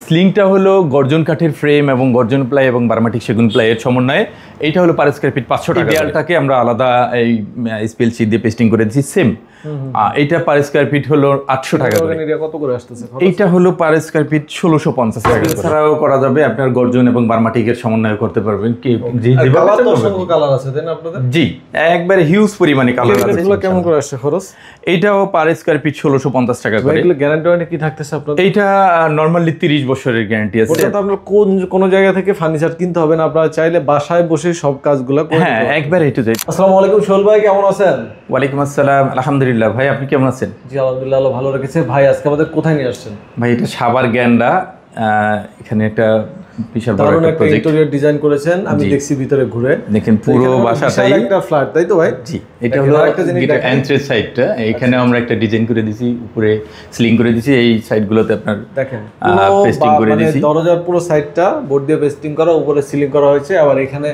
স্লিংটা হলো গর্জন কাঠের ফ্রেম এবং গর্জন প্লাই এবং বার্মাটিক সেগুন প্লাইয়ের সমন্বয়ে। এইটা হলো পার স্কয়ার ফিট 500 টাকা। দেয়ালটাকে আমরা আলাদা এই স্পিল শীট দিয়ে পেস্টিং করে দিচ্ছি সেম। এইটা পার স্কয়ার ফিট হলো 800 টাকা করে। কত করে আসতেছে? এইটা হলো পার স্কয়ার ফিট 1650 টাকা। এছাড়াও করা যাবে আপনার গর্জন এবং বার্মাটিকের সমন্বয় করতে পারবেন। কি জি কালার তো অসংখ্য কালার আছে দেন আপনাদের? জি, একবারে হিউজ পরিমাণে কালার আছে। এগুলো কেমন করে আসছে খরচ? এইটাও পার স্কয়ার ফিট 1650 টাকা করে। এগুলো গ্যারান্টি ওয়ারেন্টি কি থাকতেছে আপনাদের? এইটা নরমালি 30 বছরের গ্যারান্টি আছে। ওটা তো আপনারা কোন জায়গা থেকে ফার্নিচার কিনতে হবে না, আপনারা চাইলে বাসায় বসে সব কাজগুলো করে হ্যাঁ, একবার এটু যাই। আসসালামু আলাইকুম সোহেল ভাই, কেমন আছেন? ওয়ালাইকুম আসসালাম, আলহামদুলিল্লাহ। ভাই আপনি কেমন আছেন? জি আলহামদুলিল্লাহ, আল্লাহ ভালো রেখেছে। ভাই আজকে আমাদের কোথায় নিয়ে আসছেন? ভাই এটা সাভার গ্যান্ডা, এখানে একটা বিশাল বড় দারুণ একটা একটা প্রজেক্ট ইন্টেরিয়র ডিজাইন করেছেন, আমি দেখছি ভিতরে ঘুরে। দেখেন পুরো বাসাটাই একটা ফ্ল্যাট, তাই তো ভাই? জি, এটা হলো এন্ট্রি সাইডটা। এইখানে আমরা একটা ডিজাইন করে দিয়েছি, উপরে সিলিং করে দিয়েছি। এই সাইডগুলোতে আপনার দেখেন পেস্টিং করে দিয়েছি। দরজার পুরো সাইডটা বোর্ড দিয়ে পেস্টিং করা, উপরে সিলিং করা হয়েছে। আবার এখানে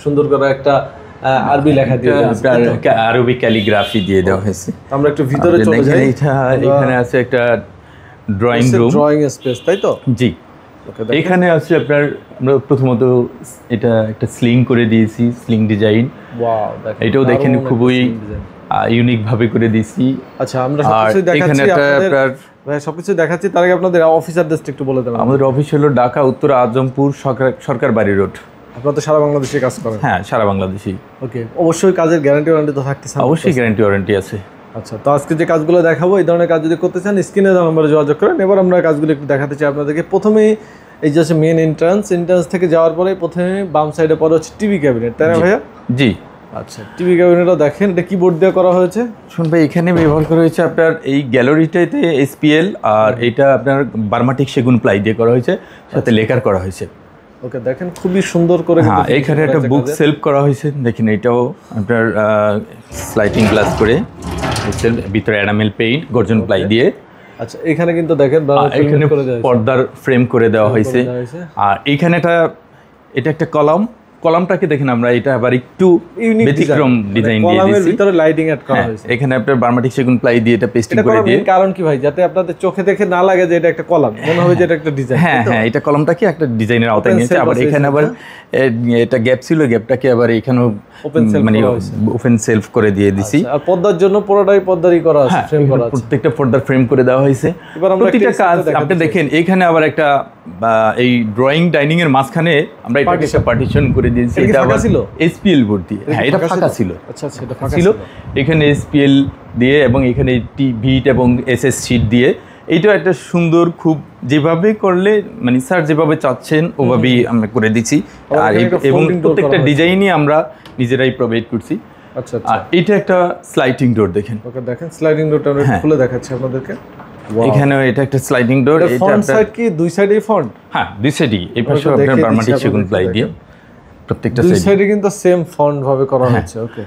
সুন্দর করে একটা আরবি লেখা দিয়ে আরবি ক্যালিগ্রাফি দিয়ে দেওয়া হয়েছে। আমরা একটু ভিতরে চলে যাই। এখানে আছে একটা ড্রয়িং রুম, ড্রয়িং স্পেস, তাই তো? জি। এখানে আছে আপনার, আমরা প্রথমত এটা একটা স্লিং করে দিয়েছি, স্লিং ডিজাইন। ওয়াও, এটাও দেখেন খুবই ইউনিক ভাবে করে দিয়েছি। আচ্ছা, আমরা সবকিছু দেখাচ্ছি আপনাদের। ভাই সবকিছু দেখাচ্ছি, তার আগে আপনাদের অফিস অ্যাড্রেসটা একটু বলে দেন। আমাদের অফিস হলো ঢাকা উত্তর আজমপুর সরকার বাড়ি রোড। আপনারা তো সারা বাংলাদেশে কাজ করেন? হ্যাঁ, সারা বাংলাদেশি। ওকে, অবশ্যই কাজের গ্যারান্টি ওয়ারেন্টি তো থাকতেছে? অবশ্যই গ্যারান্টি ওয়ারেন্টি আছে। আচ্ছা, তো আজকে যে কাজগুলো দেখাবো, এই ধরনের কাজ যদি করতে চান স্ক্রিনে দেওয়া নম্বরে যোগাযোগ করেন। এবার আমরা কাজগুলো একটু দেখাতে চাই আপনাদেরকে। প্রথমেই এই যে হচ্ছে মেন এন্ট্রান্স থেকে যাওয়ার পরে প্রথমে বাম সাইডে পরে হচ্ছে টিভি ক্যাবিনেট, তাই না ভাইয়া? জি। আচ্ছা, টিভি ক্যাবিনেটও দেখেন, এটা কি বোর্ড দিয়ে করা হয়েছে? শুন ভাই, এখানে ব্যবহার করা হয়েছে আপনার এই গ্যালারিটাতে এসপিএল, আর এটা আপনার বার্মাটিক সেগুন প্লাই দিয়ে করা হয়েছে, সাথে লেকার করা হয়েছে। ওকে, দেখেন খুবই সুন্দর করে। হ্যাঁ, এখানে একটা বুক সেলফ করা হয়েছে, দেখেন এটাও আপনার স্লাইডিং গ্লাস করে, ভিতরে এনামেল পেইন্ট গর্জন প্লাই দিয়ে। আচ্ছা, এখানে কিন্তু দেখেন এখানে পর্দার ফ্রেম করে দেওয়া হয়েছে। আর এখানে এটা একটা কলামটাকে দেখেন আমরা এটা আবার একটু ব্যতিক্রম ডিজাইন দিয়ে দিয়েছি। ভিতরে লাইটিং অ্যাড করা হয়েছে। এখানে আপনার বার্মাটিক সেগুন প্লাই দিয়ে এটা পেস্টিং করে দিয়ে। কারণ কি ভাই, যাতে আপনাদের চোখে দেখে না লাগে যে এটা একটা কলাম, মনে হবে যে এটা একটা ডিজাইন। হ্যাঁ, এটা কলামটাকে একটা ডিজাইনের আওতায় নিয়েছে। আবার এখানে আবার এটা গ্যাপ ছিল, গ্যাপটাকে আবার এখানেও মানে ওপেন সেলফ করে দিয়ে দিছি। আর পর্দার জন্য পুরোটাই পর্দারই করা আছে, ফ্রেম করা আছে। প্রত্যেকটা পর্দার ফ্রেম করে দেওয়া হয়েছে। প্রত্যেকটা কাজ আপনি দেখেন। এখানে আবার একটা এই ড্রয়িং ডাইনিং এর মাঝখানে আমরা এটাকে একটা পার্টিশন করে দিয়েছি। এটা আবার ছিল এসপিএল বোর্ড দিয়ে। হ্যাঁ, এটা ফাঁকা ছিল। আচ্ছা, এটা ফাঁকা ছিল। এখানে এসপিএল দিয়ে এবং এখানে ভিট এবং এসএস শীট দিয়ে। এইটাও একটা সুন্দর, খুব যেভাবে করলে মানে স্যার যেভাবে চাচ্ছেন ওভাবেই আমরা করে দিচ্ছি। আর এবং প্রত্যেকটা ডিজাইনই আমরা নিজেরাই প্রোভাইড করছি। আচ্ছা, আর এটা একটা স্লাইডিং ডোর দেখেন। ওকে, দেখেন স্লাইডিং ডোরটা আমরা খুলে দেখাচ্ছি আপনাদেরকে। এখানে এটা একটা স্লাইডিং ডোর। এটা ফ্রন্ট সাইড কি দুই সাইডেই ফন্ট? হ্যাঁ, দুই সাইডই। এই পাশে আপনার বার্মাটিক সেগুন প্লাই দিয়ে প্রত্যেকটা দুই সাইডে কিন্তু সেম ফন্ট ভাবে করা হয়েছে। ওকে,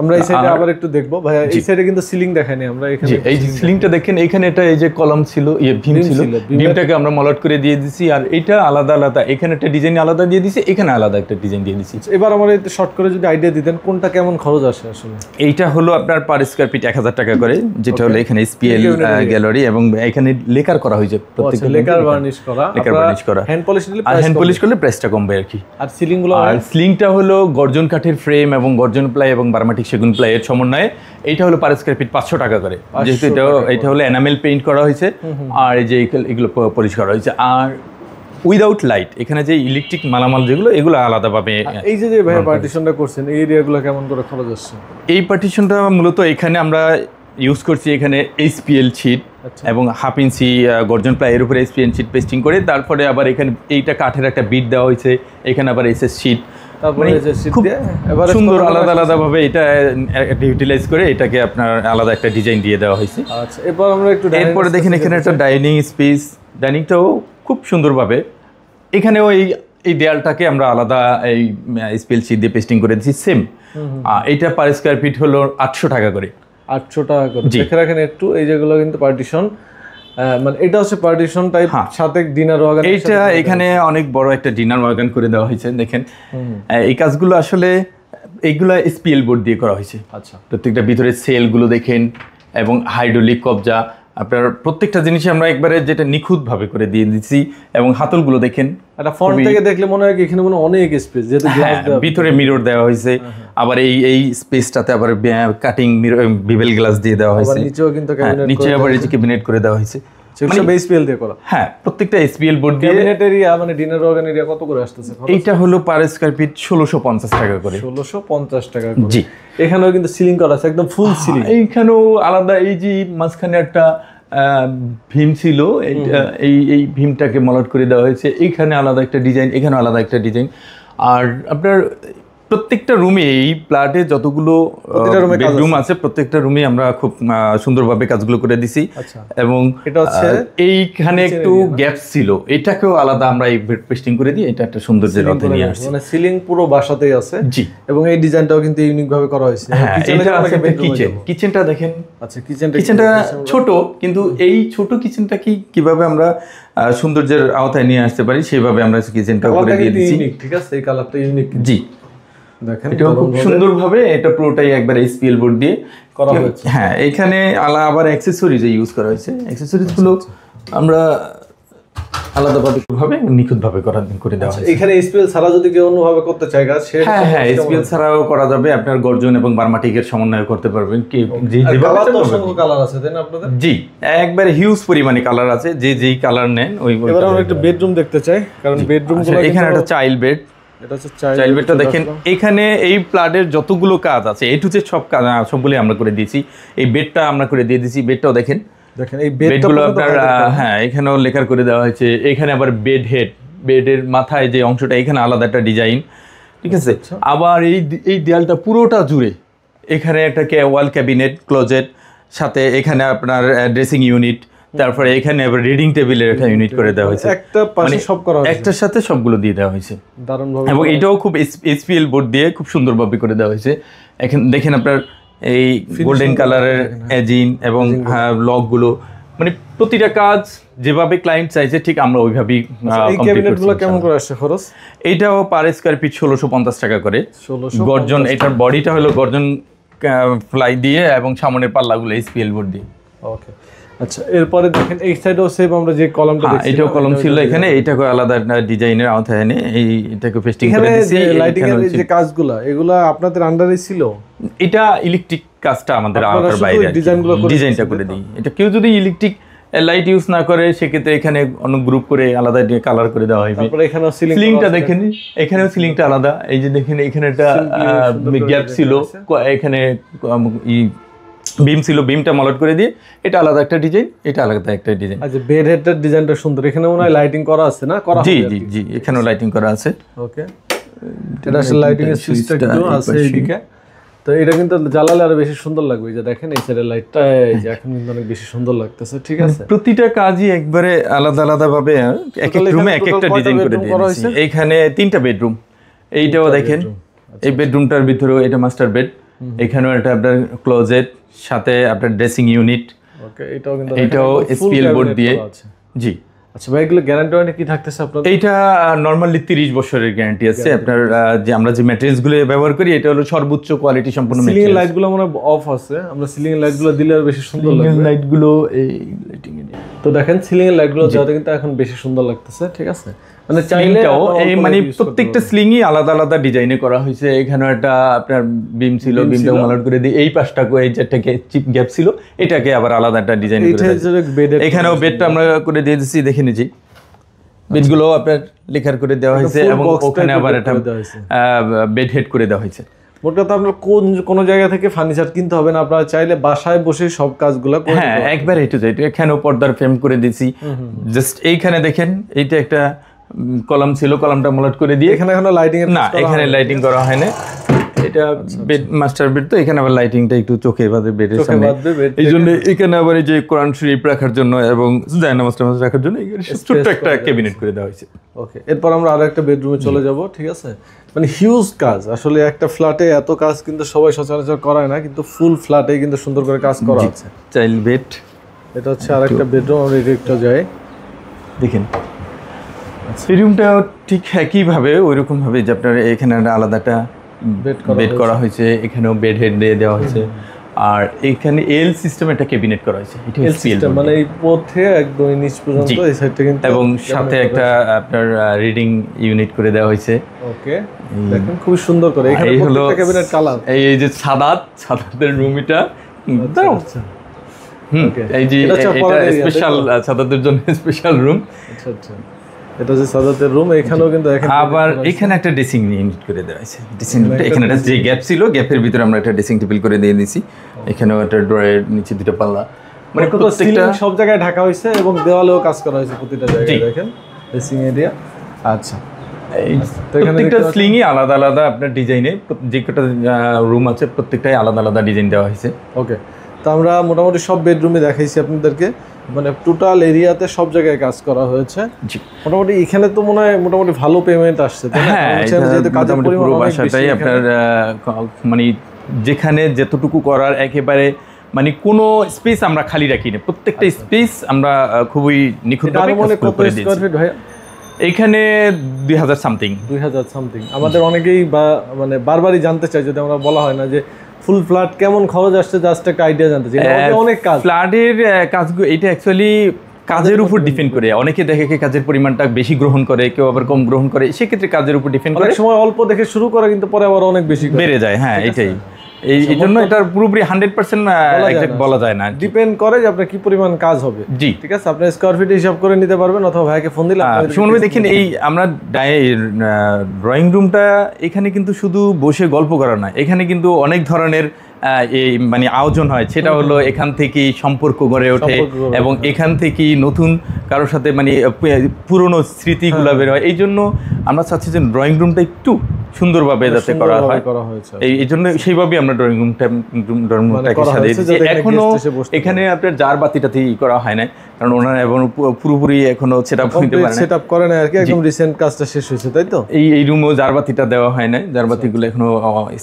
আমরা এই সাইডে আবার একটু দেখবো ভাইয়া। এই সাইডে কিন্তু সিলিং দেখাইনি আমরা। এখানে এই যে সিলিংটা দেখেন, এখানে এটা এই যে কলাম ছিল, ভীম ছিল, ভীমটাকে আমরা মলাট করে দিয়ে দিছি। আর এটা আলাদা আলাদা, এখানে একটা ডিজাইন আলাদা দিয়ে দিছি, এখানে আলাদা একটা ডিজাইন দিয়ে দিছি। এবার আমার এই শর্ট করে যদি আইডিয়া দিতেন, কোনটা কেমন খরচ আসে আসলে? এইটা হলো আপনার পার স্কয়ার ফিট 1000 টাকা করে, যেটা হলো এখানে এসপিএল গ্যালারি এবং এখানে লেকার করা হয়েছে। প্রত্যেকটা লেকার বার্নিশ করা, হ্যান্ড পলিশ দিলে, আর হ্যান্ড পলিশ করলে প্রাইসটা কমবে আর কি। আর সিলিং গুলো, আর সিলিংটা হলো গর্জন কাঠের ফ্রেম এবং গর্জন প্লাই এবং বার্মাটিক সেগুন প্লাইয়ের সমন্বয়ে। এইটা হলো পার স্কয়ার ফিট 500 টাকা করে, যেহেতু এটা হলো এনামেল পেইন্ট করা হয়েছে। আর এই যে এগুলো পলিশ করা হয়েছে। আর উইদাউট লাইট, এখানে যে ইলেকট্রিক মালামাল যেগুলো, এগুলো আলাদাভাবে। এই যে ভাই পার্টিশনটা করছেন, এই এরিয়াগুলো কেমন করে খরচ আসছে? এই পার্টিশনটা মূলত এখানে আমরা ইউজ করছি এখানে এইচপিএল শীট এবং 1/2 ইঞ্চি গর্জন প্লাইয়ের উপরে এইচপিএল শীট পেস্টিং করে, তারপরে আবার এখানে এইটা কাঠের একটা বিট দেওয়া হয়েছে, এখানে আবার এসএস শীট, তারপরে খুব সুন্দর আলাদা আলাদা ভাবে এটা ইউটিলাইজ করে এটাকে আপনার আলাদা একটা ডিজাইন দিয়ে দেওয়া হয়েছে। আচ্ছা, এবার আমরা একটু এরপরে দেখেন এখানে একটা ডাইনিং স্পেস, ডাইনিংটাও খুব সুন্দরভাবে। এখানেও এই দেয়ালটাকে আমরা আলাদা এই স্পিল শীট দিয়ে পেস্টিং করে দিচ্ছি সেম। এইটা পার স্কয়ার ফিট হলো 800 টাকা করে। 800 টাকা করে। দেখে রাখেন একটু, এই যেগুলো কিন্তু পার্টিশন, মানে এটা হচ্ছে পার্টিশন টাইপ, সাথে ডিনার ওয়াগন। এইটা এখানে অনেক বড় একটা ডিনার ওয়াগন করে দেওয়া হয়েছে। দেখেন এই কাজগুলো আসলে এইগুলা এসপিএল বোর্ড দিয়ে করা হয়েছে। আচ্ছা, প্রত্যেকটা ভিতরে সেলগুলো দেখেন এবং হাইড্রোলিক কবজা, আপনার প্রত্যেকটা জিনিসই আমরা একবারে যেটা নিখুঁতভাবে করে দিয়ে দিচ্ছি, এবং হাতলগুলো দেখেন একটা ফ্রন্ট থেকে দেখলে মনে হয় কি এখানে মনে হয় অনেক স্পেস, যেহেতু গ্লাস দেওয়া। ভিতরে মিরর দেওয়া হয়েছে, আবার এই স্পেসটাতে আবার কাটিং বিবেল গ্লাস দিয়ে দেওয়া হয়েছে, নিচেও কিন্তু ক্যাবিনেট, নিচে আবার এই যে ক্যাবিনেট করে দেওয়া হয়েছে, সব এসপিএল দিয়ে করা। হ্যাঁ, প্রত্যেকটা এসপিএল বোর্ড দিয়ে। ক্যাবিনেট এরিয়া মানে ডিনার অর্গান এরিয়া কত করে আসতেছে? এইটা হলো পার স্কয়ার ফিট 1650 টাকা করে। 1650 টাকা করে। জি, এখানেও কিন্তু সিলিং করা আছে, একদম ফুল সিলিং। এইখানেও আলাদা, এই যে মাঝখানে একটা ভীম ছিল, এই ভীমটাকে মলাট করে দেওয়া হয়েছে। এইখানে আলাদা একটা ডিজাইন, এখানে আলাদা একটা ডিজাইন। আর আপনার প্রত্যেকটা রুমে, এই প্লাটে যতগুলো বেডরুম আছে, প্রত্যেকটা রুমে আমরা খুব সুন্দরভাবে কাজগুলো করে দিছি। এবং এটা হচ্ছে এইখানে একটু গ্যাপ ছিল, এটাকেও আলাদা আমরা এই বেড পেস্টিং করে দিই, এটা একটা সৌন্দর্যের অর্থে নিয়ে আসছি। মানে সিলিং পুরো বাসাতেই আছে। জি, এবং এই ডিজাইনটাও কিন্তু ইউনিক ভাবে করা হয়েছে। কিচেনটা দেখেন। আচ্ছা, কিচেনটা ছোট, কিন্তু এই ছোট কিচেনটা কিভাবে আমরা সৌন্দর্যের আওতায় নিয়ে আসতে পারি, সেভাবে আমরা কিচেনটা করে দিয়ে দিচ্ছি। ঠিক আছে, এই কালারটা ইউনিক। জি, দেখেন এটা খুব সুন্দরভাবে, এটা পুরোটাই একবার এসপিএল বোর্ড দিয়ে করা হয়েছে। হ্যাঁ, এখানে আবার অ্যাকসেসরিজ ইউজ করা হয়েছে। অ্যাকসেসরিজগুলো আমরা আলাদাভাবে নিখুঁতভাবে করে দেওয়া হয়েছে। এখানে এসপিএল ছাড়া যদি কেউ অন্যভাবে করতে চায় কাজ, হ্যাঁ, এসপিএল ছাড়াও করা যাবে। আপনার গর্জন এবং বার্মাটিকের সমন্বয় করতে পারবেন। কালার আছে তাই না আপনাদের? জি, একবারে হিউজ পরিমাণে কালার আছে, যেই কালার নেন ওই। এবার আমরা একটা বেডরুম দেখতে চাই, কারণ বেডরুমগুলো এখানে একটা চাইল্ড বেড। এটা হচ্ছে চাইল্ড বেডটা দেখেন। এখানে এই প্লাটের যতগুলো কাজ আছে, এ টু জেড সব কাজ সবগুলো আমরা করে দিয়েছি। এই বেডটা আমরা করে দিয়ে দিয়েছি, বেডটাও দেখেন। এই বেডগুলো আপনার, হ্যাঁ, এখানেও লেখার করে দেওয়া হয়েছে। এখানে আবার বেড হেড, বেডের মাথায় যে অংশটা, এখানে আলাদা একটা ডিজাইন, ঠিক আছে। আবার এই দেয়ালটা পুরোটা জুড়ে এখানে একটা ওয়াল ক্যাবিনেট, ক্লোজেট, সাথে এখানে আপনার ড্রেসিং ইউনিট, তারপরে এখানে আবার রিডিং টেবিলের একটা ইউনিট করে দেওয়া হয়েছে। একটা পাশে সব করা হয়েছে, একটার সাথে সবগুলো দিয়ে দেওয়া হয়েছে দারুণভাবে। এবং এটাও খুব এসপিএল বোর্ড দিয়ে খুব সুন্দরভাবে করে দেওয়া হয়েছে। এখন দেখেন আপনার এই গোল্ডেন কালারের এজিন এবং লকগুলো, মানে প্রতিটা কাজ যেভাবে ক্লায়েন্ট চাইছে ঠিক আমরা ওইভাবেই কমপ্লিট করছি। কেমন করে আসছে খরচ? এইটাও পার স্কয়ার ফিট 1650 টাকা করে। গর্জন, এটার বডিটা হলো গর্জন ফ্লাই দিয়ে এবং সামনের পাল্লাগুলো এসপিএল বোর্ড দিয়ে। ওকে, আচ্ছা, এরপরে দেখেন এই সাইডেও সেম আমরা যে কলমটা দেখছি, এটাও কলম ছিল এখানে, এটাকে আলাদা ডিজাইনের আওতায় এনে এটাকে পেস্টিং করে দিয়েছি। লাইটিং এর যে কাজগুলো, এগুলো আপনাদের আন্ডারে ছিল? এটা ইলেকট্রিক কাজটা আমাদের আওতার বাইরে, ডিজাইনটা করে দিই। এটা কেউ যদি ইলেকট্রিক লাইট ইউজ না করে, সেক্ষেত্রে এখানে অনেক গ্রুপ করে আলাদা কালার করে দেওয়া হয়। তারপরে এখানেও সিলিংটা দেখেন, এখানেও সিলিংটা আলাদা। এই যে দেখেন, এখানে একটা গ্যাপ ছিল, এখানে বিম ছিল, বিমটা মলট করে দিয়ে এটা আলাদা একটা ডিজাইন, এটা আলাদা একটা ডিজাইন। আচ্ছা, বেড হেডটার ডিজাইনটা সুন্দর। এখানে মনে হয় লাইটিং করা আছে না? করা, জি জি জি, এখানেও লাইটিং করা আছে। ওকে, এটা আসলে লাইটিং এর সিস্টেমও আছে এইদিকে। তো এটা কিন্তু জ্বালালে আরো বেশি সুন্দর লাগবে। এই যে দেখেন, এই সাইডের লাইটটা এই যে এখন কিন্তু অনেক বেশি সুন্দর লাগতেছে। ঠিক আছে, প্রতিটা কাজই একবারে আলাদা আলাদা ভাবে এক এক রুমে এক একটা ডিজাইন করে দিয়েছি। এইখানে 3টা বেডরুম। এইটাও দেখেন, এই বেডরুমটার ভিতরেও এটা মাস্টার বেড, এখানেও একটা আপনার ক্লোজেট, সাথে আপনার ড্রেসিং ইউনিট। ওকে, এটাও এসপিএল বোর্ড দিয়ে। জি, আচ্ছা ভাই, এগুলো গ্যারান্টি ওয়ারেন্টি কি থাকতেছে আপনাদের? এইটা নরমালি 30 বছরের গ্যারান্টি আছে। আপনার যে আমরা যে ম্যাটেরিয়ালস গুলো ব্যবহার করি, এটা হলো সর্বোচ্চ কোয়ালিটি সম্পন্ন ম্যাটেরিয়াল। সিলিং লাইট গুলো মনে অফ আছে, আমরা সিলিং লাইট গুলো দিলে আর বেশি সুন্দর লাগবে। সিলিং লাইট গুলো এই লাইটিং এ, তো দেখেন সিলিং এর লাইট গুলো যাতে কিন্তু এখন বেশি সুন্দর লাগতেছে। ঠিক আছে, মানে চাইলেও এই মানে প্রত্যেকটা স্লিংই আলাদা আলাদা ডিজাইনে করা হয়েছে। এখানে একটা আপনার বিম ছিল, বিমটা মলাট করে দিয়ে এই পাশটা এই যেটাকে চিপ গ্যাপ ছিল, এটাকে আবার আলাদা একটা ডিজাইন করে দিয়েছি। এখানেও বেডটা আমরা করে দিয়ে দিয়েছি, দেখে নিয়েছি। বেডগুলো আপনার লেখার করে দেওয়া হয়েছে এবং ওখানে আবার একটা বেড হেড করে দেওয়া হয়েছে। মোট কথা আপনার কোন জায়গা থেকে ফার্নিচার কিনতে হবে না, আপনারা চাইলে বাসায় বসে সব কাজগুলো করে। হ্যাঁ, একবার হেঁটে যাই। এখানেও পর্দার ফ্রেম করে দিয়েছি। জাস্ট এইখানে দেখেন, এইটা একটা কলাম ছিল, কলামটা মলাট করে দিয়ে এখানে এখনো লাইটিং না, এখানে লাইটিং করা হয় না। এটা বেড, মাস্টার বেড, তো এখানে আবার লাইটিংটা একটু চোখে বাঁধে বেডের সামনে। এই জন্য এখানে আবার এই যে কোরআন শরীফ রাখার জন্য এবং জায়নামাজ রাখার জন্য ছোট্ট একটা ক্যাবিনেট করে দেওয়া হয়েছে। ওকে, এরপর আমরা আরো একটা বেডরুমে চলে যাব। ঠিক আছে, মানে হিউজ কাজ। আসলে একটা ফ্ল্যাটে এত কাজ কিন্তু সবাই সচরাচর করায় না, কিন্তু ফুল ফ্ল্যাটে কিন্তু সুন্দর করে কাজ করা আছে। চাইল্ড বেড, এটা হচ্ছে আরেকটা বেডরুম। আমরা এটা যাই, দেখেন বেডরুমটা ঠিক একইভাবে ওইরকমভাবে যে আপনার এখানে আলাদা একটা বেড করা হয়েছে। এখানেও বেড হেড দিয়ে দেওয়া হয়েছে। আর এখানে এল সিস্টেম একটা ক্যাবিনেট করা হয়েছে, এটা এল সিস্টেম মানে এই পথে একদম নিচ পর্যন্ত এই সাইডটা কিন্তু, এবং সাথে একটা আপনার রিডিং ইউনিট করে দেওয়া হয়েছে। ওকে, দেখেন খুব সুন্দর করে এখানে প্রত্যেকটা ক্যাবিনেট কালার। এই যে সাদাতের রুম এটা, এই যে এটা স্পেশাল সাদাতের জন্য স্পেশাল রুম। আচ্ছা আচ্ছা, এটা যে সাদাতের রুম, এখানেও কিন্তু দেখেন আবার এখানে একটা ড্রেসিং ইউনিট করে দেওয়া হয়েছে। ড্রেসিং এখানে একটা যে গ্যাপ ছিল, গ্যাপের ভিতরে আমরা একটা ড্রেসিং টেবিল করে দিয়ে দিয়েছি। এখানেও একটা ড্রয়ের নিচে দুটো পাল্লা, মানে প্রত্যেকটা সব জায়গায় ঢাকা হয়েছে এবং দেওয়ালেও কাজ করা হয়েছে প্রতিটা জায়গায়। দেখেন ড্রেসিং এরিয়া। আচ্ছা, প্রত্যেকটা স্লিংই আলাদা আলাদা আপনার ডিজাইনে, যে কটা রুম আছে প্রত্যেকটাই আলাদা আলাদা ডিজাইন দেওয়া হয়েছে। ওকে, তো আমরা মোটামুটি সব বেডরুমে দেখাইছি আপনাদেরকে, মানে টোটাল এরিয়াতে সব জায়গায় কাজ করা হয়েছে। মোটামুটি এখানে তো মনে হয় মোটামুটি ভালো পেমেন্ট আসছে, যেহেতু কাজের পরিমাণ অনেক বেশি। আপনার মানে যেখানে যতটুকু করার একেবারে মানে কোনো স্পেস আমরা খালি রাখি না, প্রত্যেকটা স্পেস আমরা খুবই নিখুঁতভাবে করে দিয়েছি। এইখানে 2000 সামথিং। আমাদের অনেকেই মানে বারবারই জানতে চাই, যদি আমরা বলা হয় না যে ফুল ফ্ল্যাট কেমন খরচ আসছে, জাস্ট একটা আইডিয়া জানতে চাই। অনেক কাজ, ফ্ল্যাটের কাজগুলো এটা অ্যাকচুয়ালি কাজের উপর ডিপেন্ড করে। অনেকে দেখে কাজের পরিমাণটা বেশি গ্রহণ করে, কেউ আবার কম গ্রহণ করে, সেক্ষেত্রে কাজের উপর ডিপেন্ড করে। সময় অল্প দেখে শুরু করে কিন্তু পরে আবার অনেক বেশি বেড়ে যায়। হ্যাঁ, এটাই। এই জন্য এটা পুরোপুরি 100% এক্সাক্ট বলা যায় না, ডিপেন্ড করে যে আপনার কি পরিমাণ কাজ হবে। জি, ঠিক আছে, আপনি স্কয়ার ফিট হিসাব করে নিতে পারবেন, অথবা ভাইকে ফোন দিলে সুমন ভাই দেখেন, এই আমরা ড্রয়িং রুমটা এখানে কিন্তু শুধু বসে গল্প করা না, এখানে কিন্তু অনেক ধরনের এই মানে আয়োজন হয়। সেটা হলো এখান থেকেই সম্পর্ক গড়ে ওঠে এবং এখান থেকেই নতুন কারোর সাথে মানে পুরনো স্মৃতিগুলো বের হয়। এই জন্য আমরা চাচ্ছি যে ড্রয়িং রুমটা একটু সুন্দরভাবে যাতে করা হয়েছে। এই জন্য সেইভাবেই আমরা ড্রয়িং রুমটাকে সাজিয়েছি। এখনো এখানে আপনার জার বাতিটাতে করা হয় না, কারণ ওনারা এখন পুরোপুরি এখনো সেটআপ করে না আর কি, একদম রিসেন্ট কাজটা শেষ হয়েছে, তাই তো? এই রুমেও জার বাতিটা দেওয়া হয় না, জার বাতিগুলো এখনো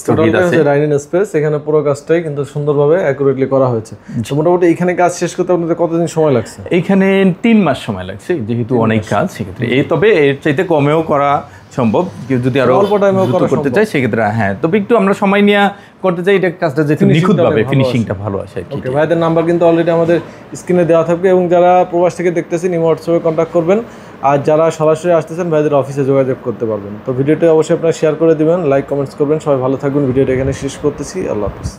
স্থগিত আছে। ডাইনিং স্পেস, এখানে পুরো কাজটাই কিন্তু সুন্দরভাবে অ্যাকুরেটলি করা হয়েছে। মোটামুটি এখানে কাজ শেষ করতে আপনাদের কতদিন সময় লাগছে? এইখানে 3 মাস সময় লাগছে, যেহেতু অনেক কাজ। সেক্ষেত্রে তবে এর চাইতে কমেও করা সম্ভব, কেউ যদি আরো অল্প টাইমেও করতে চায় সেক্ষেত্রে। হ্যাঁ, তবে একটু আমরা সময় নিয়ে করতে চাই, এটা কাজটা যেহেতু নিখুঁতভাবে ফিনিশিংটা ভালো আসে। ওকে, ভাইদের নাম্বার কিন্তু অলরেডি আমাদের স্ক্রিনে দেওয়া থাকবে, এবং যারা প্রবাস থেকে দেখতেছেন হোয়াটসঅ্যাপে কন্ট্যাক্ট করবেন, আর যারা সরাসরি আসতেছেন ভাইদের অফিসে যোগাযোগ করতে পারবেন। তো ভিডিওটা অবশ্যই আপনারা শেয়ার করে দিবেন, লাইক কমেন্টস করবেন। সবাই ভালো থাকবেন। ভিডিওটা এখানে শেষ করতেছি। আল্লাহ হাফেজ।